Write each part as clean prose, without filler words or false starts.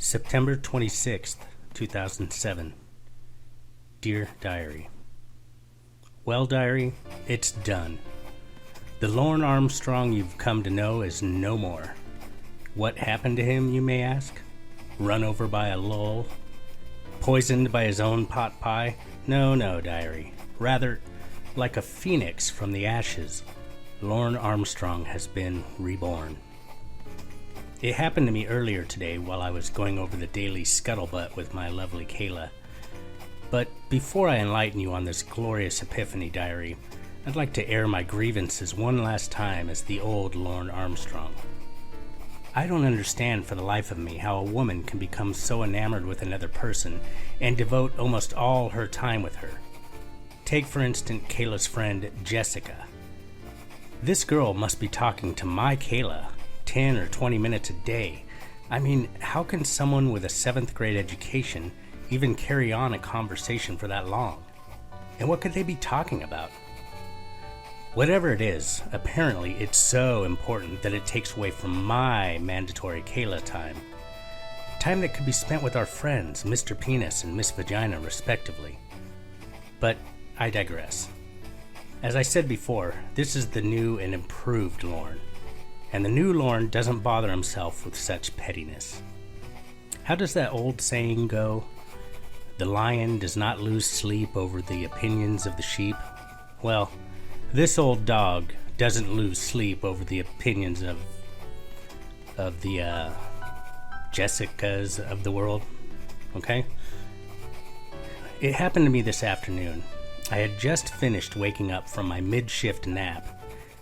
September 26th, 2007. Dear Diary. Well, Diary, it's done. The Lorne Armstrong you've come to know is no more. What happened to him, you may ask? Run over by a lull? Poisoned by his own pot pie? No, Diary. Rather, like a phoenix from the ashes, Lorne Armstrong has been reborn. It happened to me earlier today while I was going over the daily scuttlebutt with my lovely Kayla. But before I enlighten you on this glorious epiphany, Diary, I'd like to air my grievances one last time as the old Lorne Armstrong. I don't understand for the life of me how a woman can become so enamored with another person and devote almost all her time with her. Take, for instance, Kayla's friend, Jessica. This girl must be talking to my Kayla 10 or 20 minutes a day. I mean, how can someone with a 7th grade education even carry on a conversation for that long? And what could they be talking about? Whatever it is, apparently it's so important that it takes away from my mandatory Kayla time. Time that could be spent with our friends, Mr. Penis and Miss Vagina, respectively. But I digress. As I said before, this is the new and improved Lorne. And the new Lorne doesn't bother himself with such pettiness. How does that old saying go? The lion does not lose sleep over the opinions of the sheep. Well, this old dog doesn't lose sleep over the opinions of the Jessicas of the world. Okay? It happened to me this afternoon. I had just finished waking up from my mid-shift nap.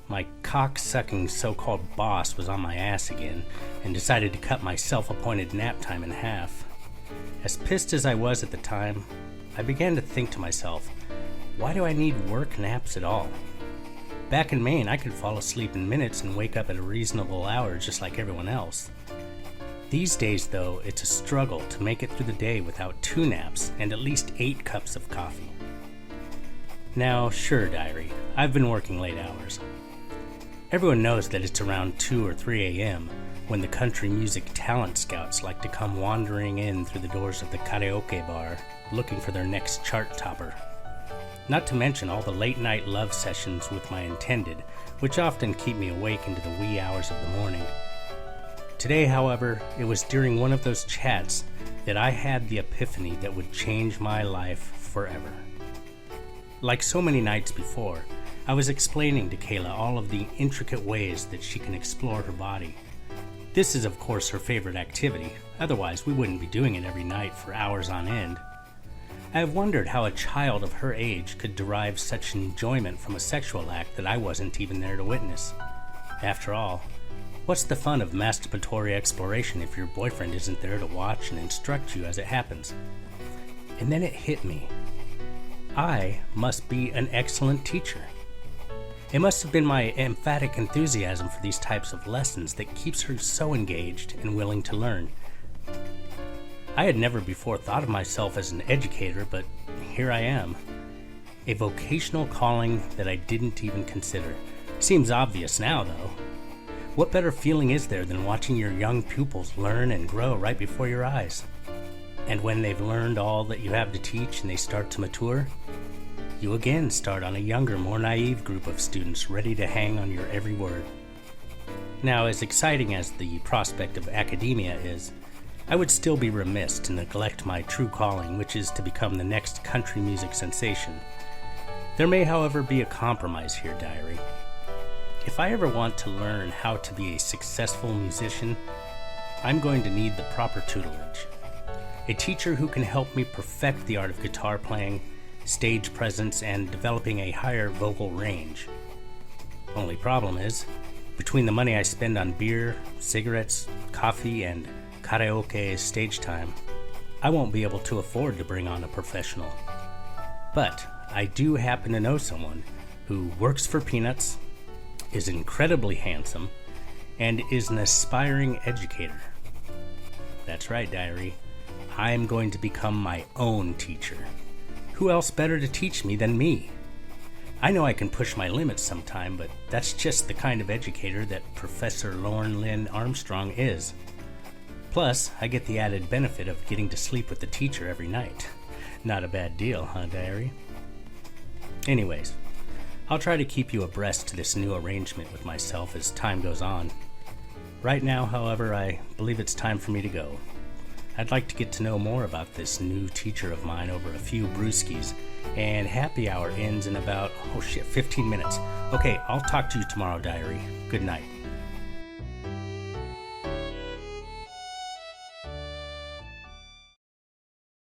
My cock-sucking so-called boss was on my ass again and decided to cut my self-appointed nap time in half. As pissed as I was at the time, I began to think to myself, why do I need work naps at all? Back in Maine, I could fall asleep in minutes and wake up at a reasonable hour just like everyone else. These days, though, it's a struggle to make it through the day without 2 naps and at least 8 cups of coffee. Now, sure, Diary, I've been working late hours. Everyone knows that it's around 2 or 3 a.m. when the country music talent scouts like to come wandering in through the doors of the karaoke bar looking for their next chart topper. Not to mention all the late-night love sessions with my intended, which often keep me awake into the wee hours of the morning. Today, however, it was during one of those chats that I had the epiphany that would change my life forever. Like so many nights before, I was explaining to Kayla all of the intricate ways that she can explore her body. This is, of course, her favorite activity, otherwise we wouldn't be doing it every night for hours on end. I have wondered how a child of her age could derive such enjoyment from a sexual act that I wasn't even there to witness. After all, what's the fun of masturbatory exploration if your boyfriend isn't there to watch and instruct you as it happens? And then it hit me. I must be an excellent teacher. It must have been my emphatic enthusiasm for these types of lessons that keeps her so engaged and willing to learn. I had never before thought of myself as an educator, but here I am. A vocational calling that I didn't even consider. Seems obvious now, though. What better feeling is there than watching your young pupils learn and grow right before your eyes? And when they've learned all that you have to teach and they start to mature, you again start on a younger, more naive group of students ready to hang on your every word. Now, as exciting as the prospect of academia is, I would still be remiss to neglect my true calling, which is to become the next country music sensation. There may, however, be a compromise here, Diary. If I ever want to learn how to be a successful musician, I'm going to need the proper tutelage. A teacher who can help me perfect the art of guitar playing, stage presence, and developing a higher vocal range. Only problem is, between the money I spend on beer, cigarettes, coffee, and karaoke stage time, I won't be able to afford to bring on a professional. But I do happen to know someone who works for peanuts, is incredibly handsome, and is an aspiring educator. That's right, Diary. I'm going to become my own teacher. Who else better to teach me than me? I know I can push my limits sometime, but that's just the kind of educator that Professor Lorne Lynn Armstrong is. Plus, I get the added benefit of getting to sleep with the teacher every night. Not a bad deal, huh, diary? Anyways, I'll try to keep you abreast to this new arrangement with myself as time goes on. Right now, however, I believe it's time for me to go. I'd like to get to know more about this new teacher of mine over a few brewskis, and happy hour ends in about, 15 minutes. Okay, I'll talk to you tomorrow, diary. Good night.